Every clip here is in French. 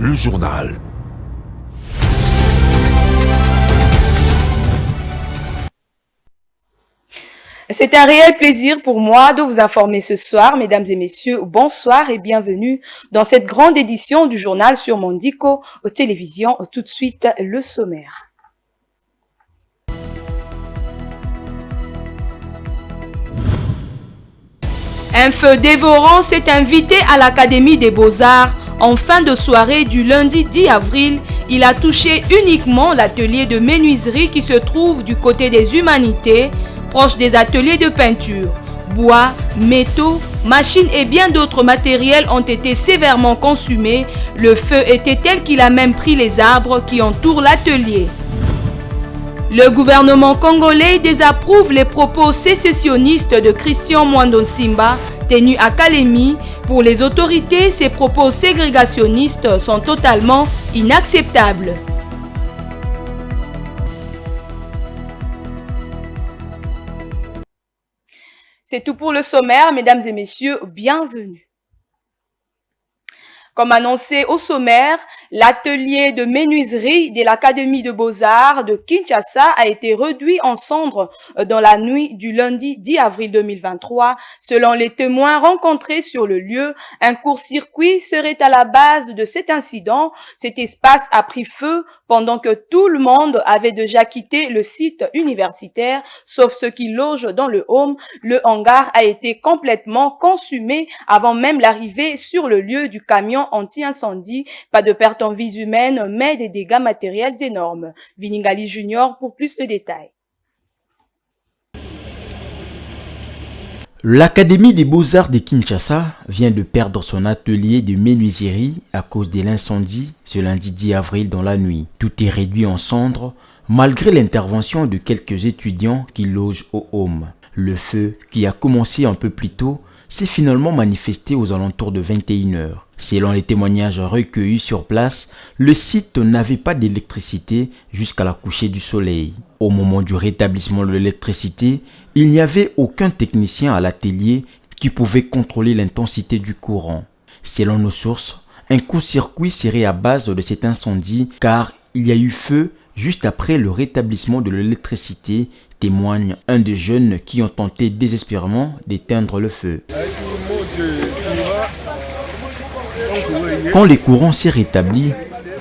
le journal. C'est un réel plaisir pour moi de vous informer ce soir, mesdames et messieurs, bonsoir et bienvenue dans cette grande édition du journal sur Mondico aux télévisions. Tout de suite, le sommaire. Un feu dévorant s'est invité à l'Académie des Beaux-Arts. En fin de soirée du lundi 10 avril, il a touché uniquement l'atelier de menuiserie qui se trouve du côté des humanités, proche des ateliers de peinture. Bois, métaux, machines et bien d'autres matériels ont été sévèrement consumés. Le feu était tel qu'il a même pris les arbres qui entourent l'atelier. Le gouvernement congolais désapprouve les propos sécessionnistes de Christian Mwando-Simba tenus à Kalemi. Pour les autorités, ces propos ségrégationnistes sont totalement inacceptables. C'est tout pour le sommaire, mesdames et messieurs, bienvenue. Comme annoncé au sommaire, l'atelier de menuiserie de l'Académie de Beaux-Arts de Kinshasa a été réduit en cendres dans la nuit du lundi 10 avril 2023. Selon les témoins rencontrés sur le lieu, un court-circuit serait à la base de cet incident. Cet espace a pris feu pendant que tout le monde avait déjà quitté le site universitaire, sauf ceux qui logent dans le home. Le hangar a été complètement consumé avant même l'arrivée sur le lieu du camion anti-incendie. Pas de pertes en vies humaines, mais des dégâts matériels énormes. Viningali Junior pour plus de détails. L'Académie des Beaux-Arts de Kinshasa vient de perdre son atelier de menuiserie à cause de l'incendie ce lundi 10 avril dans la nuit. Tout est réduit en cendres malgré l'intervention de quelques étudiants qui logent au home. Le feu, qui a commencé un peu plus tôt, s'est finalement manifesté aux alentours de 21h. Selon les témoignages recueillis sur place, le site n'avait pas d'électricité jusqu'à la coucher du soleil. Au moment du rétablissement de l'électricité, il n'y avait aucun technicien à l'atelier qui pouvait contrôler l'intensité du courant. Selon nos sources, un court-circuit serait à base de cet incendie car il y a eu feu juste après le rétablissement de l'électricité, témoigne un des jeunes qui ont tenté désespérément d'éteindre le feu. Quand le courant s'est rétabli,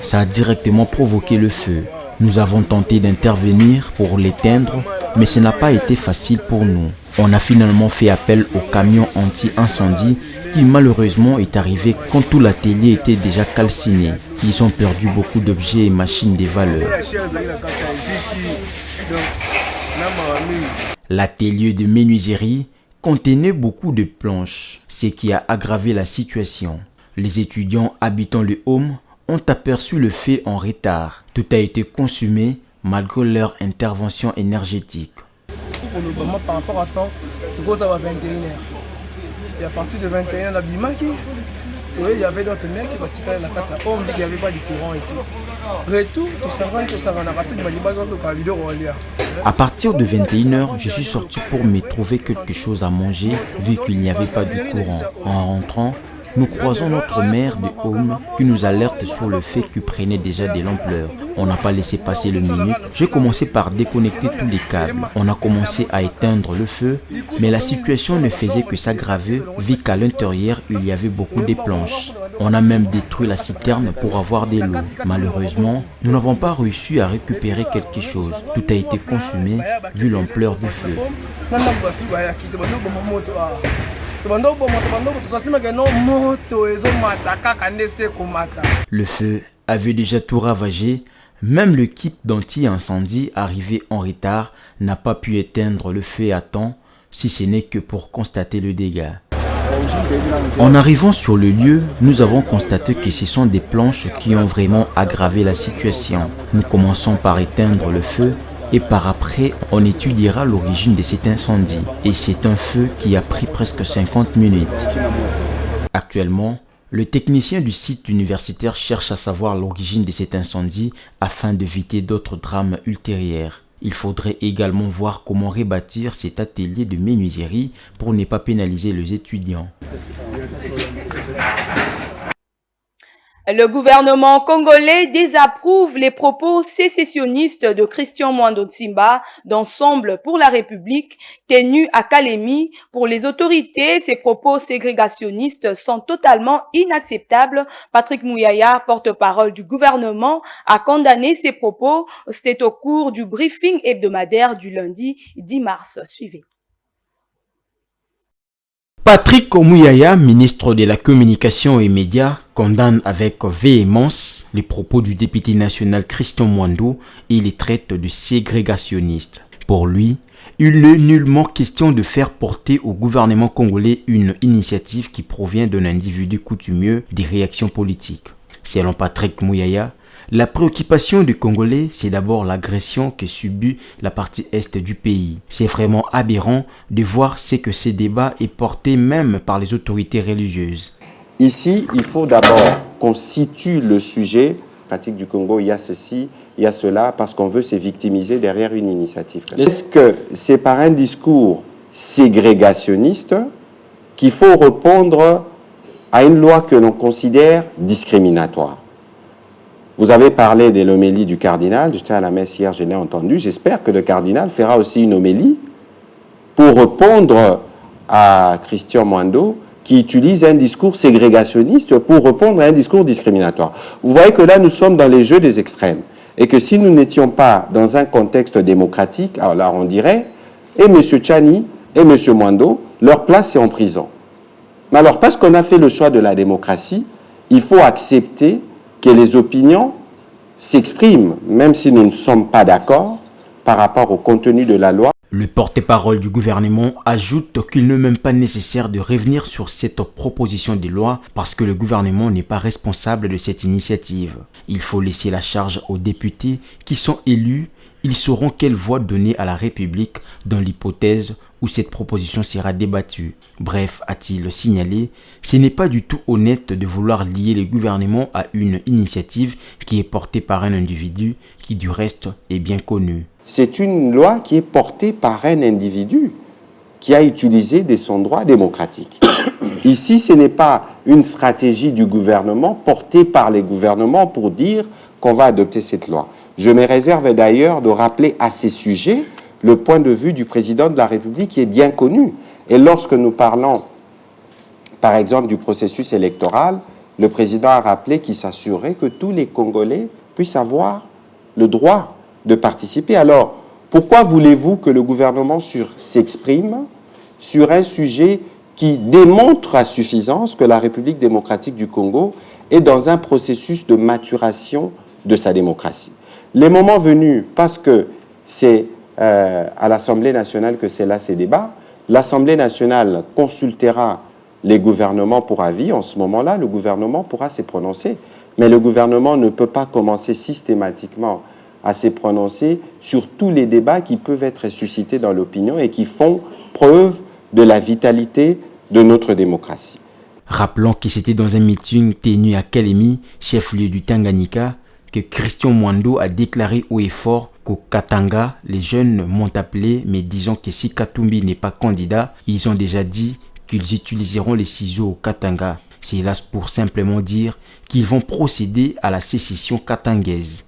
ça a directement provoqué le feu. Nous avons tenté d'intervenir pour l'éteindre, mais ce n'a pas été facile pour nous. On a finalement fait appel au camion anti-incendie qui malheureusement est arrivé quand tout l'atelier était déjà calciné. Ils ont perdu beaucoup d'objets et machines de valeur. L'atelier de menuiserie contenait beaucoup de planches, ce qui a aggravé la situation. Les étudiants habitant le home ont aperçu le feu en retard. Tout a été consumé malgré leur intervention énergétique. Par rapport à temps, je pense à 21h. Et à partir de 21h, on a bimaki. Oui, il y avait d'autres mecs qui pratiquaient la carte. On dit qu'il n'y avait pas de courant et tout. Retour, à partir de 21h, je suis sorti pour me trouver quelque chose à manger vu qu'il n'y avait pas de courant. En rentrant, nous croisons notre mère de home qui nous alerte sur le fait qu'il prenait déjà de l'ampleur. On n'a pas laissé passer le minute. J'ai commencé par déconnecter tous les câbles. On a commencé à éteindre le feu, mais la situation ne faisait que s'aggraver vu qu'à l'intérieur, il y avait beaucoup de planches. On a même détruit la citerne pour avoir de l'eau. Malheureusement, nous n'avons pas réussi à récupérer quelque chose. Tout a été consumé vu l'ampleur du feu. Le feu avait déjà tout ravagé. Même le kit d'anti-incendie arrivé en retard n'a pas pu éteindre le feu à temps, si ce n'est que pour constater le dégât. En arrivant sur le lieu, nous avons constaté que ce sont des planches qui ont vraiment aggravé la situation. Nous commençons par éteindre le feu et par après, on étudiera l'origine de cet incendie. Et c'est un feu qui a pris presque 50 minutes. Actuellement, le technicien du site universitaire cherche à savoir l'origine de cet incendie afin d'éviter d'autres drames ultérieurs. Il faudrait également voir comment rebâtir cet atelier de menuiserie pour ne pas pénaliser les étudiants. Le gouvernement congolais désapprouve les propos sécessionnistes de Christian Mwando Tsimba d'Ensemble pour la République tenus à Kalemi. Pour les autorités, ces propos ségrégationnistes sont totalement inacceptables. Patrick Mouyaya, porte-parole du gouvernement, a condamné ces propos. C'était au cours du briefing hebdomadaire du lundi 10 mars. Suivez. Patrick Mouyaya, ministre de la Communication et Médias, condamne avec véhémence les propos du député national Christian Mwando et les traite de ségrégationnistes. Pour lui, il n'est nullement question de faire porter au gouvernement congolais une initiative qui provient d'un individu coutumieux des réactions politiques. Selon Patrick Mouyaya, la préoccupation du Congolais, c'est d'abord l'agression que subit la partie est du pays. C'est vraiment aberrant de voir ce que ces débats est porté même par les autorités religieuses. Ici, il faut d'abord qu'on situe le sujet. Pratique du Congo, il y a ceci, il y a cela, parce qu'on veut se victimiser derrière une initiative. Est-ce que c'est par un discours ségrégationniste qu'il faut répondre à une loi que l'on considère discriminatoire? Vous avez parlé de l'homélie du cardinal, j'étais à la messe hier, je l'ai entendu, j'espère que le cardinal fera aussi une homélie pour répondre à Christian Mwando qui utilise un discours ségrégationniste pour répondre à un discours discriminatoire. Vous voyez que là, nous sommes dans les jeux des extrêmes et que si nous n'étions pas dans un contexte démocratique, alors là, on dirait, et M. Tchani et M. Mwando, leur place est en prison. Mais alors, parce qu'on a fait le choix de la démocratie, il faut accepter que les opinions s'expriment, même si nous ne sommes pas d'accord par rapport au contenu de la loi. Le porte-parole du gouvernement ajoute qu'il n'est même pas nécessaire de revenir sur cette proposition de loi parce que le gouvernement n'est pas responsable de cette initiative. Il faut laisser la charge aux députés qui sont élus. Ils sauront quelle voie donner à la République dans l'hypothèse où cette proposition sera débattue. Bref, a-t-il signalé, ce n'est pas du tout honnête de vouloir lier le gouvernement à une initiative qui est portée par un individu qui du reste est bien connu. C'est une loi qui est portée par un individu qui a utilisé de son droit démocratique. Ici, ce n'est pas une stratégie du gouvernement portée par les gouvernements pour dire qu'on va adopter cette loi. Je me réserve d'ailleurs de rappeler à ces sujets le point de vue du président de la République qui est bien connu. Et lorsque nous parlons, par exemple, du processus électoral, le président a rappelé qu'il s'assurait que tous les Congolais puissent avoir le droit de participer. Alors, pourquoi voulez-vous que le gouvernement s'exprime sur un sujet qui démontre à suffisance que la République démocratique du Congo est dans un processus de maturation de sa démocratie? Les moments venus, parce que c'est à l'Assemblée nationale que c'est là ces débats, l'Assemblée nationale consultera les gouvernements pour avis. En ce moment-là, le gouvernement pourra se prononcer. Mais le gouvernement ne peut pas commencer systématiquement à se prononcer sur tous les débats qui peuvent être suscités dans l'opinion et qui font preuve de la vitalité de notre démocratie. Rappelons que c'était dans un meeting tenu à Kalemi, chef-lieu du Tanganyika, que Christian Mwando a déclaré haut et fort qu'au Katanga, les jeunes m'ont appelé, mais disons que si Katumbi n'est pas candidat, ils ont déjà dit qu'ils utiliseront les ciseaux au Katanga. C'est hélas pour simplement dire qu'ils vont procéder à la sécession katangaise.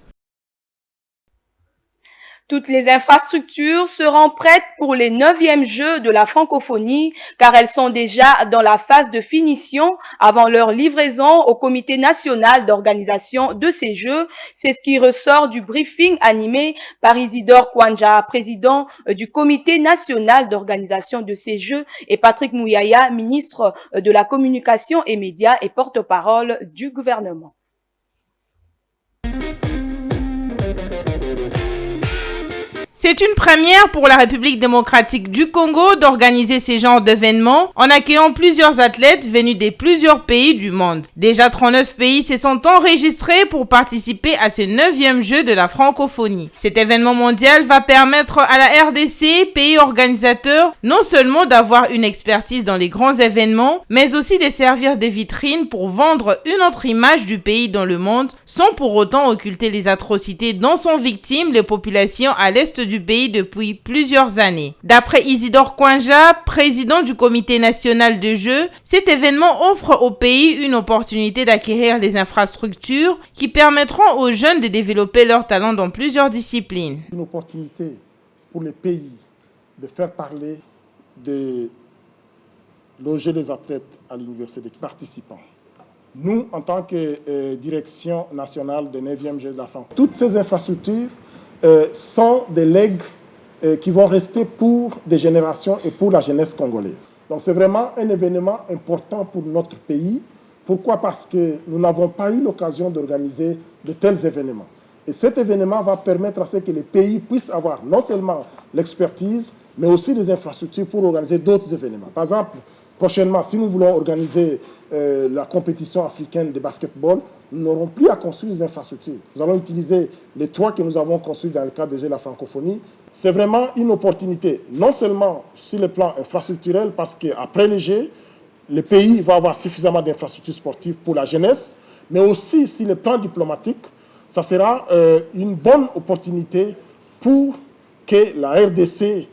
Toutes les infrastructures seront prêtes pour les 9e Jeux de la francophonie car elles sont déjà dans la phase de finition avant leur livraison au comité national d'organisation de ces Jeux. C'est ce qui ressort du briefing animé par Isidore Kwanja, président du comité national d'organisation de ces Jeux, et Patrick Mouyaya, ministre de la Communication et Médias et porte-parole du gouvernement. C'est une première pour la République démocratique du Congo d'organiser ces genres d'événements en accueillant plusieurs athlètes venus de plusieurs pays du monde. Déjà 39 pays se sont enregistrés pour participer à ces 9e Jeux de la francophonie. Cet événement mondial va permettre à la RDC, pays organisateur, non seulement d'avoir une expertise dans les grands événements, mais aussi de servir de vitrine pour vendre une autre image du pays dans le monde, sans pour autant occulter les atrocités dont sont victimes les populations à l'est du pays depuis plusieurs années. D'après Isidore Kwanja, président du comité national de jeux, cet événement offre au pays une opportunité d'acquérir des infrastructures qui permettront aux jeunes de développer leurs talents dans plusieurs disciplines. Une opportunité pour les pays de faire parler, de loger les athlètes à l'université des participants. Nous, en tant que direction nationale des 9e Jeux de la francophonie, toutes ces infrastructures sont des legs qui vont rester pour des générations et pour la jeunesse congolaise. Donc c'est vraiment un événement important pour notre pays. Pourquoi? Parce que nous n'avons pas eu l'occasion d'organiser de tels événements. Et cet événement va permettre à ce que les pays puissent avoir non seulement l'expertise, mais aussi des infrastructures pour organiser d'autres événements. Par exemple, prochainement, si nous voulons organiser la compétition africaine de basketball, nous n'aurons plus à construire des infrastructures. Nous allons utiliser les toits que nous avons construits dans le cadre des Jeux de la francophonie. C'est vraiment une opportunité, non seulement sur le plan infrastructurel, parce qu'après les Jeux, le pays va avoir suffisamment d'infrastructures sportives pour la jeunesse, mais aussi sur le plan diplomatique, ça sera une bonne opportunité pour que la RDC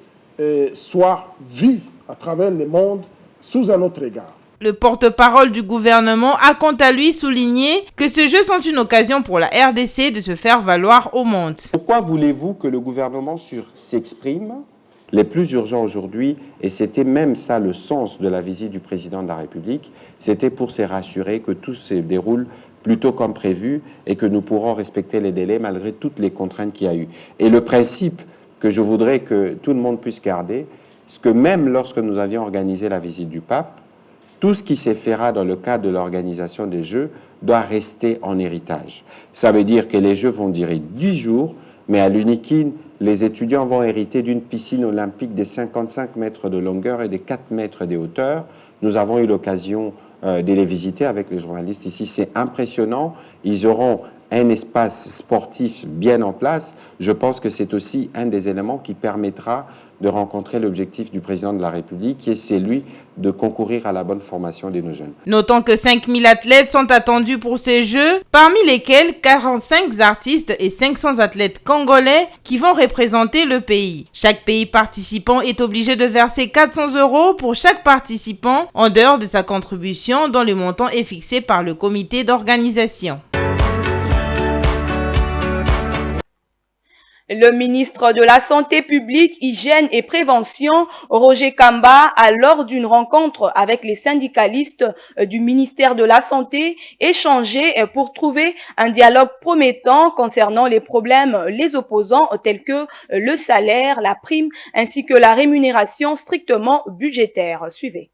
soit vue à travers le monde sous un autre regard. Le porte-parole du gouvernement a quant à lui souligné que ces Jeux sont une occasion pour la RDC de se faire valoir au monde. Pourquoi voulez-vous que le gouvernement s'exprime? Les plus urgents aujourd'hui, et c'était même ça le sens de la visite du président de la République, c'était pour se rassurer que tout se déroule plutôt comme prévu et que nous pourrons respecter les délais malgré toutes les contraintes qu'il y a eu. Et le principe que je voudrais que tout le monde puisse garder, c'est que même lorsque nous avions organisé la visite du pape, tout ce qui se fera dans le cadre de l'organisation des Jeux doit rester en héritage. Ça veut dire que les Jeux vont durer 10 jours, mais à l'UNIKIN, les étudiants vont hériter d'une piscine olympique de 55 mètres de longueur et de 4 mètres de hauteur. Nous avons eu l'occasion de les visiter avec les journalistes ici. C'est impressionnant. Ils auront un espace sportif bien en place. Je pense que c'est aussi un des éléments qui permettra de rencontrer l'objectif du président de la République, qui est celui de concourir à la bonne formation de nos jeunes. Notons que 5000 athlètes sont attendus pour ces Jeux, parmi lesquels 45 artistes et 500 athlètes congolais qui vont représenter le pays. Chaque pays participant est obligé de verser 400 € pour chaque participant en dehors de sa contribution dont le montant est fixé par le comité d'organisation. Le ministre de la Santé publique, Hygiène et Prévention, Roger Kamba, a lors d'une rencontre avec les syndicalistes du ministère de la Santé, échangé pour trouver un dialogue promettant concernant les problèmes les opposants tels que le salaire, la prime ainsi que la rémunération strictement budgétaire. Suivez.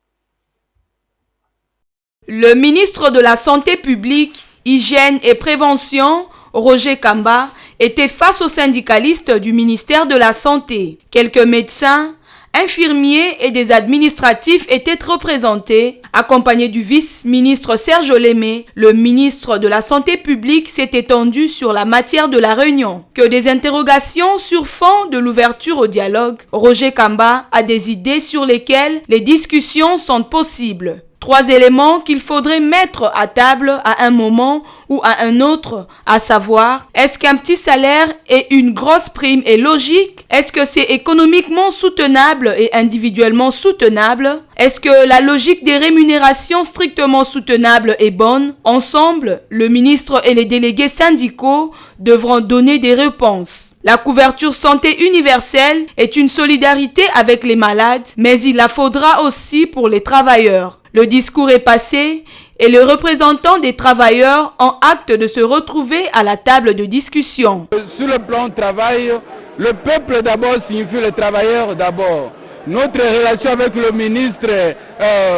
Le ministre de la Santé publique, Hygiène et Prévention, Roger Kamba, était face aux syndicalistes du ministère de la Santé. Quelques médecins, infirmiers et des administratifs étaient représentés. Accompagné du vice-ministre Serge Olémé, le ministre de la Santé publique s'est étendu sur la matière de la réunion. Que des interrogations sur fond de l'ouverture au dialogue, Roger Kamba a des idées sur lesquelles les discussions sont possibles. 3 éléments qu'il faudrait mettre à table à un moment ou à un autre, à savoir, est-ce qu'un petit salaire et une grosse prime est logique? Est-ce que c'est économiquement soutenable et individuellement soutenable? Est-ce que la logique des rémunérations strictement soutenables est bonne? Ensemble, le ministre et les délégués syndicaux devront donner des réponses. La couverture santé universelle est une solidarité avec les malades, mais il la faudra aussi pour les travailleurs. Le discours est passé et les représentants des travailleurs ont acte de se retrouver à la table de discussion. Sur le plan du travail, le peuple d'abord signifie les travailleurs d'abord. Notre relation avec le ministre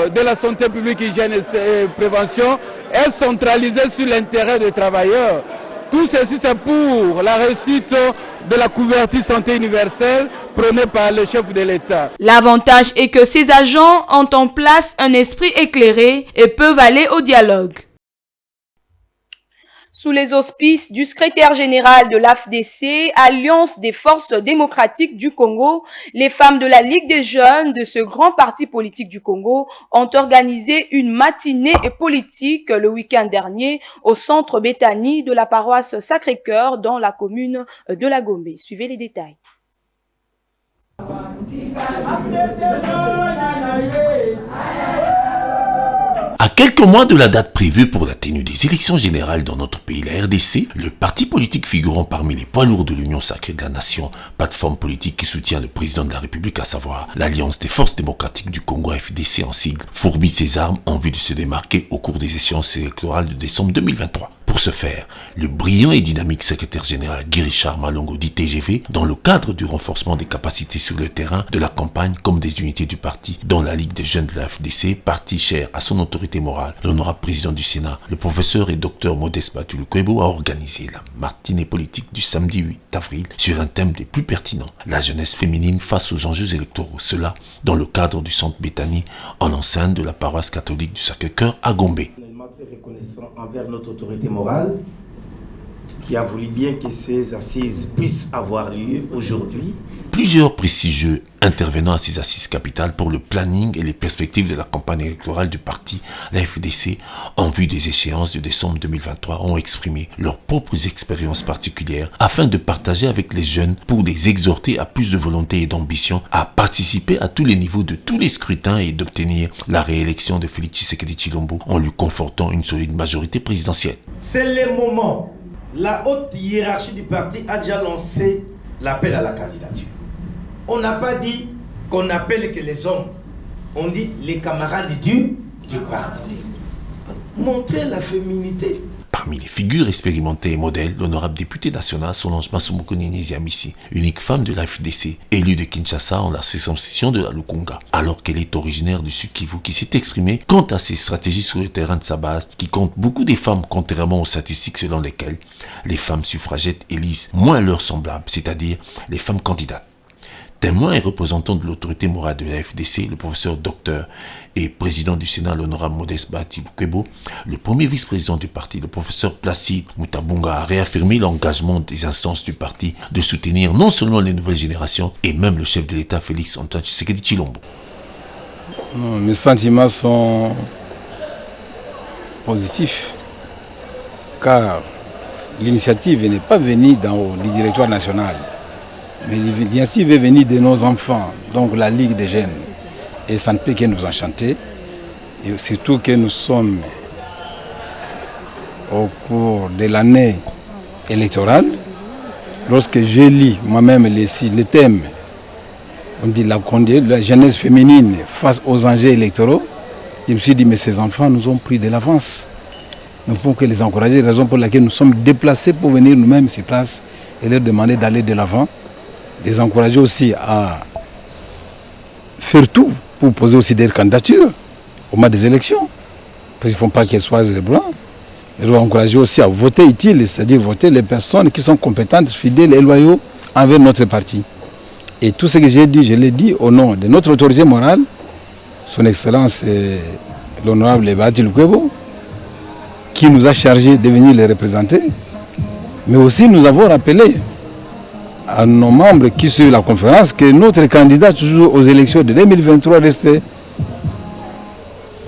de la Santé publique, Hygiène et Prévention est centralisée sur l'intérêt des travailleurs. Tout ceci, c'est pour la réussite de la couverture santé universelle prônée par le chef de l'État. L'avantage est que ces agents ont en place un esprit éclairé et peuvent aller au dialogue. Sous les auspices du secrétaire général de l'AFDC, Alliance des forces démocratiques du Congo, les femmes de la Ligue des jeunes de ce grand parti politique du Congo ont organisé une matinée politique le week-end dernier au centre Béthanie de la paroisse Sacré-Cœur dans la commune de La Gombe. Suivez les détails. À quelques mois de la date prévue pour la tenue des élections générales dans notre pays, la RDC, le parti politique figurant parmi les poids lourds de l'Union sacrée de la nation, plateforme politique qui soutient le président de la République, à savoir l'Alliance des forces démocratiques du Congo, FDC en sigle, fourbit ses armes en vue de se démarquer au cours des échéances électorales de décembre 2023. Pour ce faire, le brillant et dynamique secrétaire général Guy Richard Malongo dit TGV, dans le cadre du renforcement des capacités sur le terrain de la campagne comme des unités du parti, dont la Ligue des jeunes de la FDC, parti cher à son autorité morale, l'honorable président du Sénat, le professeur et docteur Modeste Batul-Kwebo, a organisé la matinée politique du samedi 8 avril sur un thème des plus pertinents, la jeunesse féminine face aux enjeux électoraux. Cela dans le cadre du centre Béthanie, en enceinte de la paroisse catholique du Sacré-Cœur à Gombe. Très reconnaissant envers notre autorité morale qui a voulu bien que ces assises puissent avoir lieu aujourd'hui. Plusieurs prestigieux intervenant à ces assises capitales pour le planning et les perspectives de la campagne électorale du parti, la FDC, en vue des échéances de décembre 2023, ont exprimé leurs propres expériences particulières afin de partager avec les jeunes pour les exhorter à plus de volonté et d'ambition à participer à tous les niveaux de tous les scrutins et d'obtenir la réélection de Félix Tshisekedi Tshilombo en lui confortant une solide majorité présidentielle. C'est le moment. La haute hiérarchie du parti a déjà lancé l'appel à la candidature. On n'a pas dit qu'on appelle que les hommes, on dit les camarades du parti. Montrer la féminité. Parmi les figures expérimentées et modèles, l'honorable députée nationale Solange Masumbuko Nyenyezi Amisi, unique femme de la FDC, élue de Kinshasa en la circonscription de la Lukunga, alors qu'elle est originaire du Sud Kivu, qui s'est exprimée quant à ses stratégies sur le terrain de sa base, qui compte beaucoup des femmes, contrairement aux statistiques selon lesquelles les femmes suffragettes élisent moins leurs semblables, c'est-à-dire les femmes candidates. Témoin et représentant de l'autorité morale de la FDC, le professeur docteur et président du Sénat, l'honorable Modeste Batul-Kwebo, le premier vice-président du parti, le professeur Placide Mutabunga, a réaffirmé l'engagement des instances du parti de soutenir non seulement les nouvelles générations, et même le chef de l'État, Félix Antoine Tshisekedi Tshilombo. Mes sentiments sont positifs, car l'initiative n'est pas venue du directoire national. Mais l'initiative est venue de nos enfants, donc la Ligue des jeunes. Et ça ne peut que nous enchanter. Et surtout que nous sommes au cours de l'année électorale. Lorsque je lis moi-même les thèmes, on dit la jeunesse féminine face aux enjeux électoraux, je me suis dit, mais ces enfants nous ont pris de l'avance. Nous ne pouvons que les encourager, raison pour laquelle nous sommes déplacés pour venir nous-mêmes sur place et leur demander d'aller de l'avant. Les encourager aussi à faire tout pour poser aussi des candidatures au moment des élections. Parce qu'il ne faut pas qu'elles soient blancs. Ils doivent encourager aussi à voter utile, c'est-à-dire voter les personnes qui sont compétentes, fidèles et loyaux envers notre parti. Et tout ce que j'ai dit, je l'ai dit au nom de notre autorité morale, son Excellence l'honorable Batul-Kwebo, qui nous a chargé de venir les représenter. Mais aussi nous avons rappelé à nos membres qui suivent la conférence que notre candidat toujours aux élections de 2023 restait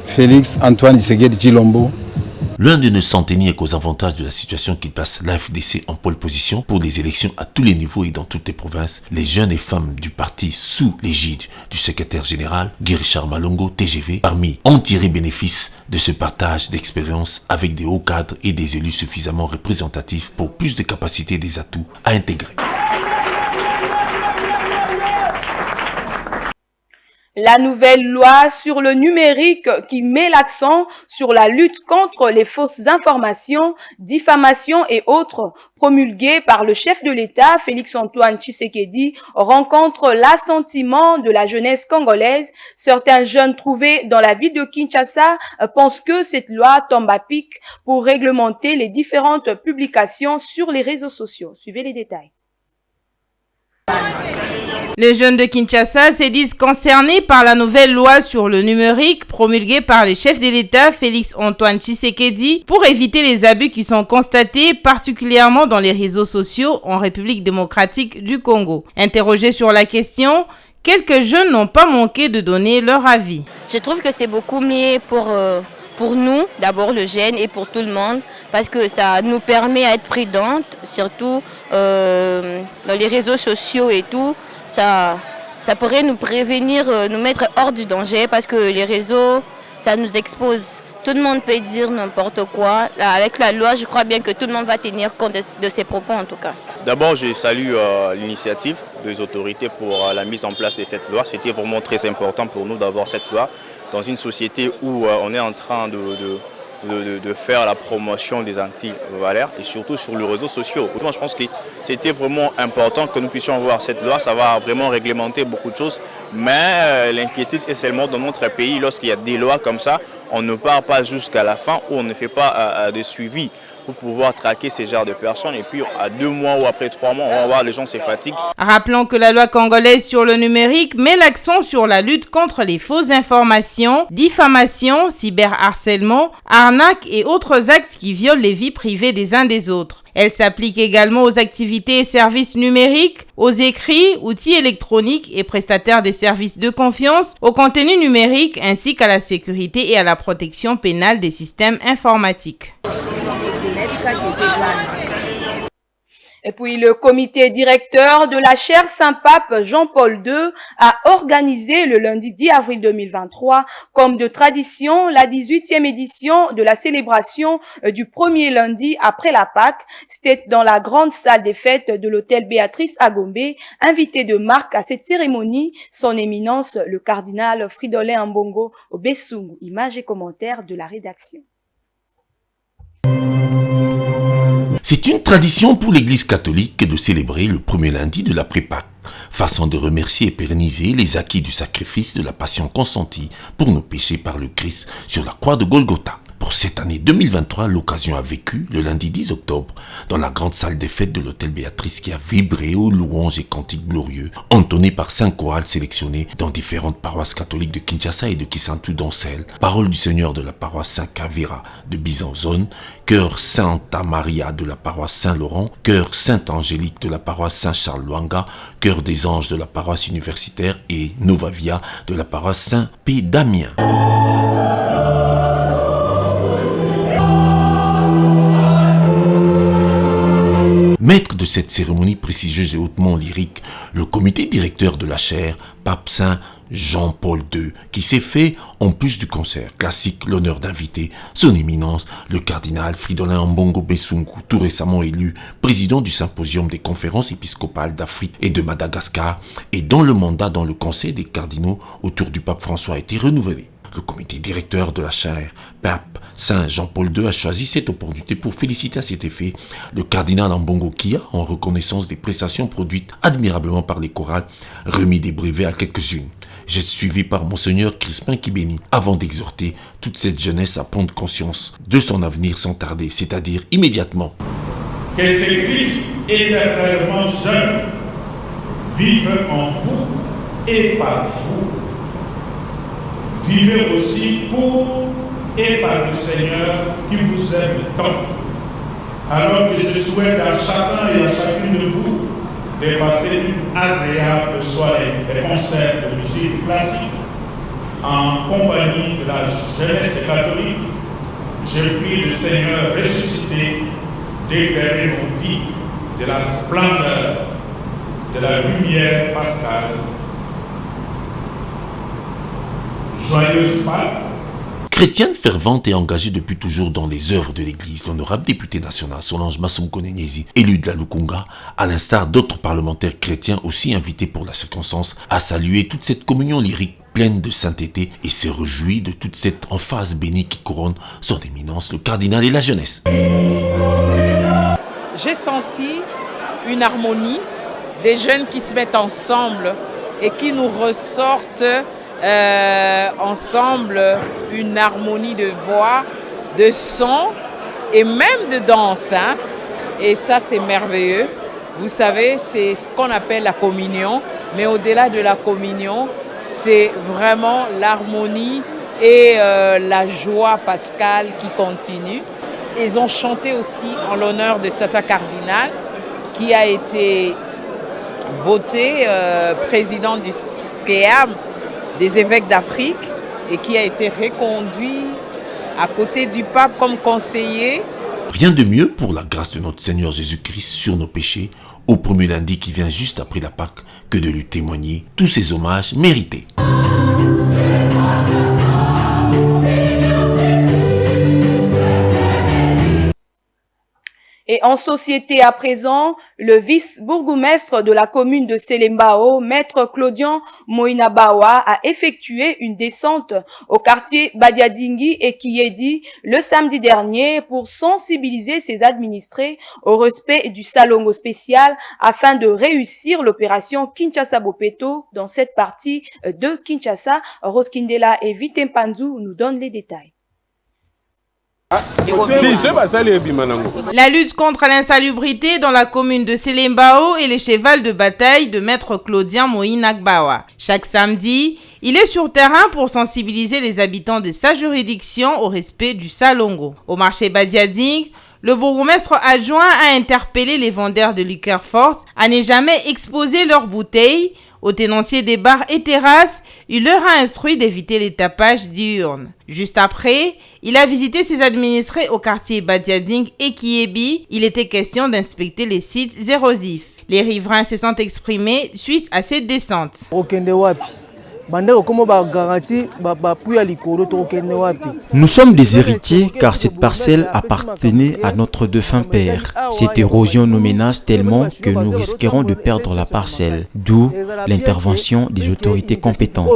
Félix Antoine Tshisekedi Tshilombo. L'un de ne s'en tenir qu'aux avantages de la situation qui place la FDC en pole position pour les élections à tous les niveaux et dans toutes les provinces, les jeunes et femmes du parti sous l'égide du secrétaire général Guy Richard Malongo, TGV, parmi ont tiré bénéfice de ce partage d'expérience avec des hauts cadres et des élus suffisamment représentatifs pour plus de capacités et des atouts à intégrer. La nouvelle loi sur le numérique qui met l'accent sur la lutte contre les fausses informations, diffamations et autres, promulguée par le chef de l'État, Félix-Antoine Tshisekedi, rencontre l'assentiment de la jeunesse congolaise. Certains jeunes trouvés dans la ville de Kinshasa pensent que cette loi tombe à pic pour réglementer les différentes publications sur les réseaux sociaux. Suivez les détails. Les jeunes de Kinshasa se disent concernés par la nouvelle loi sur le numérique promulguée par le chef de l'État Félix-Antoine Tshisekedi pour éviter les abus qui sont constatés particulièrement dans les réseaux sociaux en République démocratique du Congo. Interrogés sur la question, quelques jeunes n'ont pas manqué de donner leur avis. Je trouve que c'est beaucoup mieux pour nous, d'abord le jeune et pour tout le monde, parce que ça nous permet d'être prudentes, surtout dans les réseaux sociaux et tout. Ça ça pourrait nous prévenir, nous mettre hors du danger parce que les réseaux, ça nous expose. Tout le monde peut dire n'importe quoi. Là, avec la loi, je crois bien que tout le monde va tenir compte de ses propos en tout cas. D'abord, je salue l'initiative des autorités pour la mise en place de cette loi. C'était vraiment très important pour nous d'avoir cette loi dans une société où on est en train de faire la promotion des antivaleurs et surtout sur les réseaux sociaux. Moi, je pense que c'était vraiment important que nous puissions avoir cette loi. Ça va vraiment réglementer beaucoup de choses. Mais l'inquiétude est seulement dans notre pays, lorsqu'il y a des lois comme ça, on ne part pas jusqu'à la fin où on ne fait pas de suivi pour pouvoir traquer ces genres de personnes. Et puis, à 2 mois ou après 3 mois, on va voir les gens se fatiguent. Rappelons que la loi congolaise sur le numérique met l'accent sur la lutte contre les fausses informations, diffamation, cyberharcèlement, arnaques et autres actes qui violent les vies privées des uns des autres. Elle s'applique également aux activités et services numériques, aux écrits, outils électroniques et prestataires des services de confiance, au contenu numérique ainsi qu'à la sécurité et à la protection pénale des systèmes informatiques. Et puis le comité directeur de la chaire Saint-Pape Jean-Paul II a organisé le lundi 10 avril 2023, comme de tradition, la 18e édition de la célébration du premier lundi après la Pâque. C'était dans la grande salle des fêtes de l'hôtel Béatrice à Gombe. Invité de marque à cette cérémonie, son éminence le cardinal Fridolin Ambongo Obesungu. Images et commentaires de la rédaction. C'est une tradition pour l'Église catholique de célébrer le premier lundi de l'après-Pâques, façon de remercier et pérenniser les acquis du sacrifice de la passion consentie pour nos péchés par le Christ sur la croix de Golgotha. Pour cette année 2023, l'occasion a vécu le lundi 10 octobre dans la grande salle des fêtes de l'hôtel Béatrice qui a vibré aux louanges et cantiques glorieux, entonnés par 5 chorales sélectionnés dans différentes paroisses catholiques de Kinshasa et de Kisantu d'Ancel, Parole du Seigneur de la paroisse Saint-Kavira de Bizanzone, Cœur Sainte Maria de la paroisse Saint-Laurent, Cœur Sainte-Angélique de la paroisse Saint-Charles-Luanga, Cœur des Anges de la paroisse universitaire et Nova Via de la paroisse Saint-Pé-Damien. Maître de cette cérémonie prestigieuse et hautement lyrique, le comité directeur de la chaire, Pape Saint Jean-Paul II, qui s'est fait, en plus du concert classique, l'honneur d'inviter son éminence, le cardinal Fridolin Ambongo Obesungu, tout récemment élu président du symposium des conférences épiscopales d'Afrique et de Madagascar, et dont le mandat dans le conseil des cardinaux autour du pape François a été renouvelé. Le comité directeur de la chaire, Pape Saint Jean-Paul II, a choisi cette opportunité pour féliciter à cet effet le cardinal Ambongo qui a, en reconnaissance des prestations produites admirablement par les chorales, remis des brevets à quelques-unes. J'ai suivi par Monseigneur Crispin Kibeni avant d'exhorter toute cette jeunesse à prendre conscience de son avenir sans tarder, c'est-à-dire immédiatement. Que ce Christ éternellement jeune vive en vous et par vous. Vivez aussi pour et par le Seigneur qui vous aime tant. Alors que je souhaite à chacun et à chacune de vous de passer une agréable soirée de concerts de musique classique en compagnie de la jeunesse catholique, je prie le Seigneur ressuscité d'éclairer nos vies de la splendeur de la lumière pascale. Joyeuse Pâques. Chrétienne fervente et engagée depuis toujours dans les œuvres de l'Église, l'honorable députée nationale Solange Massoum-Koneniezi, élue de la Lukunga, à l'instar d'autres parlementaires chrétiens aussi invités pour la circonstance, a salué toute cette communion lyrique pleine de sainteté et se réjouit de toute cette emphase bénie qui couronne son éminence, le cardinal et la jeunesse. J'ai senti une harmonie, des jeunes qui se mettent ensemble et qui nous ressortent ensemble une harmonie de voix, de son et même de danse. Hein? Et ça, c'est merveilleux. Vous savez, c'est ce qu'on appelle la communion. Mais au-delà de la communion, c'est vraiment l'harmonie et la joie pascale qui continue. Ils ont chanté aussi en l'honneur de Tata Cardinal, qui a été voté président du SCEAM, des évêques d'Afrique, et qui a été reconduit à côté du pape comme conseiller. Rien de mieux pour la grâce de notre Seigneur Jésus-Christ sur nos péchés, au premier lundi qui vient juste après la Pâque que de lui témoigner tous ces hommages mérités. Et en société à présent, le vice-bourgmestre de la commune de Selembao, maître Claudian Moinabawa, a effectué une descente au quartier Badiadingi et Kiyedi le samedi dernier pour sensibiliser ses administrés au respect du salongo spécial afin de réussir l'opération Kinshasa-Bopeto dans cette partie de Kinshasa. Roskindela et Vitempanzu nous donnent les détails. La lutte contre l'insalubrité dans la commune de Selembao est le cheval de bataille de maître Claudien Moïnagbawa. Chaque samedi, il est sur terrain pour sensibiliser les habitants de sa juridiction au respect du salongo. Au marché Badiading, le bourgmestre adjoint a interpellé les vendeurs de liqueurs fortes à ne jamais exposer leurs bouteilles aux tenanciers des bars et terrasses. Il leur a instruit d'éviter les tapages diurnes. Juste après, il a visité ses administrés au quartier Badiading et Kiebi. Il était question d'inspecter les sites érosifs. Les riverains se sont exprimés suite à cette descente. Nous sommes des héritiers car cette parcelle appartenait à notre défunt père. Cette érosion nous menace tellement que nous risquerons de perdre la parcelle, d'où l'intervention des autorités compétentes.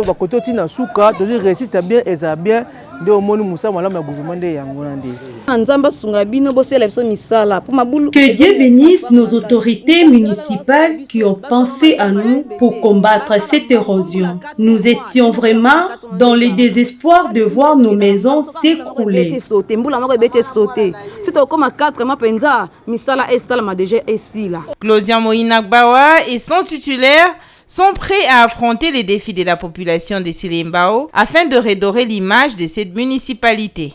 Que Dieu bénisse nos autorités municipales qui ont pensé à nous pour combattre cette érosion. Nous étions vraiment dans le désespoir de voir nos maisons s'écrouler. Claudien Moïnagbawa et son titulaire sont prêts à affronter les défis de la population de Selembao afin de redorer l'image de cette municipalité.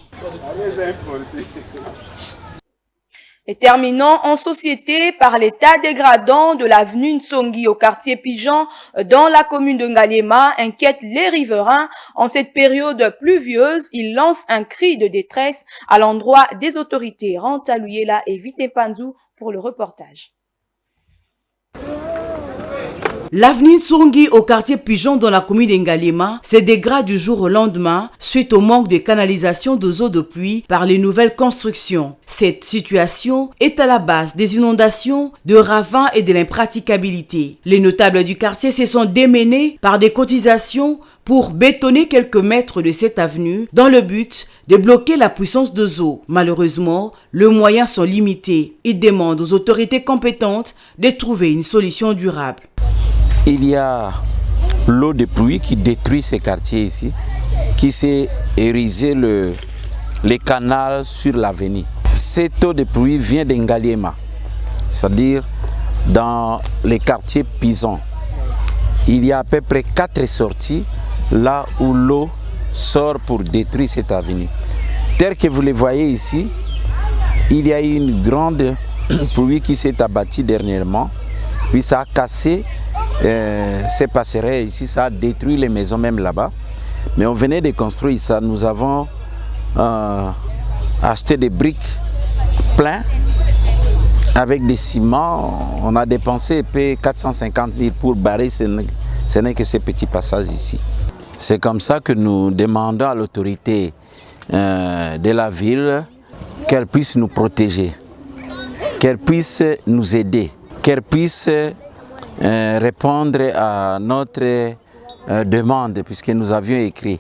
Et terminons en société par l'état dégradant de l'avenue Nsongi au quartier Pigeon dans la commune de Ngaliema inquiète les riverains. En cette période pluvieuse, ils lancent un cri de détresse à l'endroit des autorités. Ranta Luyela et Vitempanzu pour le reportage. L'avenue Tsongi au quartier Pigeon dans la commune d'Ngalema se dégrade du jour au lendemain suite au manque de canalisation de eaux de pluie par les nouvelles constructions. Cette situation est à la base des inondations, de ravins et de l'impraticabilité. Les notables du quartier se sont démenés par des cotisations pour bétonner quelques mètres de cette avenue dans le but de bloquer la puissance des eaux. Malheureusement, les moyens sont limités. Ils demandent aux autorités compétentes de trouver une solution durable. Il y a l'eau de pluie qui détruit ces quartiers ici, qui s'est érigé les canaux sur l'avenue. Cette eau de pluie vient d'Ngaliema, c'est-à-dire dans les quartiers Pison. Il y a à peu près 4 sorties là où l'eau sort pour détruire cette avenue. Tel que vous le voyez ici, il y a eu une grande pluie qui s'est abattue dernièrement, puis ça a cassé ces passerelles ici, ça a détruit les maisons même là-bas. Mais on venait de construire ça, nous avons acheté des briques pleines avec des ciments. On a dépensé 450 000 pour barrer, ce n'est que ces petits passages ici. C'est comme ça que nous demandons à l'autorité de la ville qu'elle puisse nous protéger, qu'elle puisse nous aider, qu'elle puisse répondre à notre demande puisque nous avions écrit.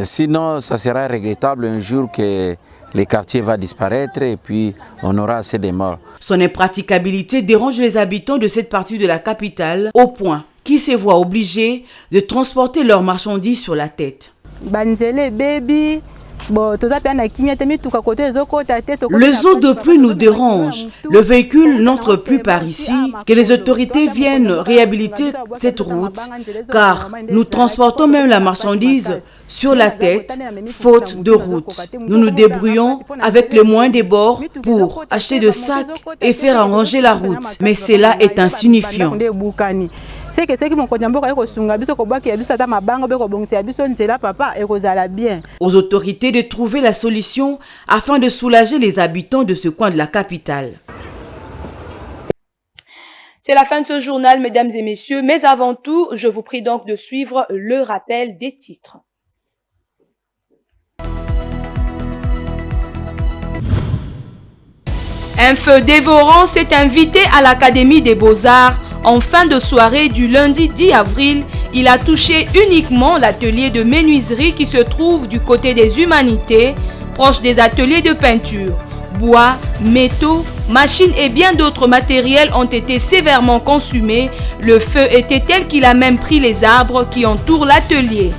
Sinon, ça sera regrettable un jour que les quartiers vont disparaître et puis on aura assez de morts. Son impraticabilité dérange les habitants de cette partie de la capitale au point qu'ils se voient obligés de transporter leurs marchandises sur la tête. Les eaux de pluie nous dérangent. Le véhicule n'entre plus par ici. Que les autorités viennent réhabiliter cette route, car nous transportons même la marchandise sur la tête, faute de route. Nous nous débrouillons avec les moyens des bords pour acheter des sacs et faire arranger la route. Mais cela est insignifiant. Aux autorités de trouver la solution afin de soulager les habitants de ce coin de la capitale. C'est la fin de ce journal, mesdames et messieurs, mais avant tout, je vous prie donc de suivre le rappel des titres. Un feu dévorant s'est invité à l'Académie des Beaux-Arts. En fin de soirée du lundi 10 avril, il a touché uniquement l'atelier de menuiserie qui se trouve du côté des humanités, proche des ateliers de peinture. Bois, métaux, machines et bien d'autres matériels ont été sévèrement consumés. Le feu était tel qu'il a même pris les arbres qui entourent l'atelier.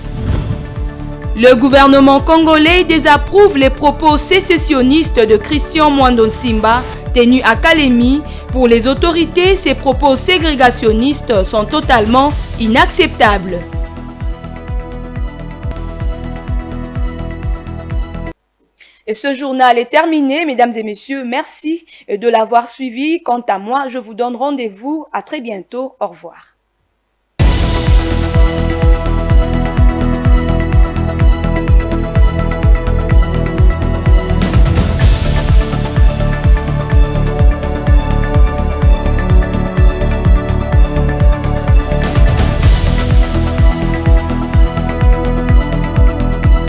Le gouvernement congolais désapprouve les propos sécessionnistes de Christian Mwando Nsimba tenus à Kalemi. Pour les autorités, ces propos ségrégationnistes sont totalement inacceptables. Et ce journal est terminé, mesdames et messieurs. Merci de l'avoir suivi. Quant à moi, je vous donne rendez-vous. À très bientôt. Au revoir.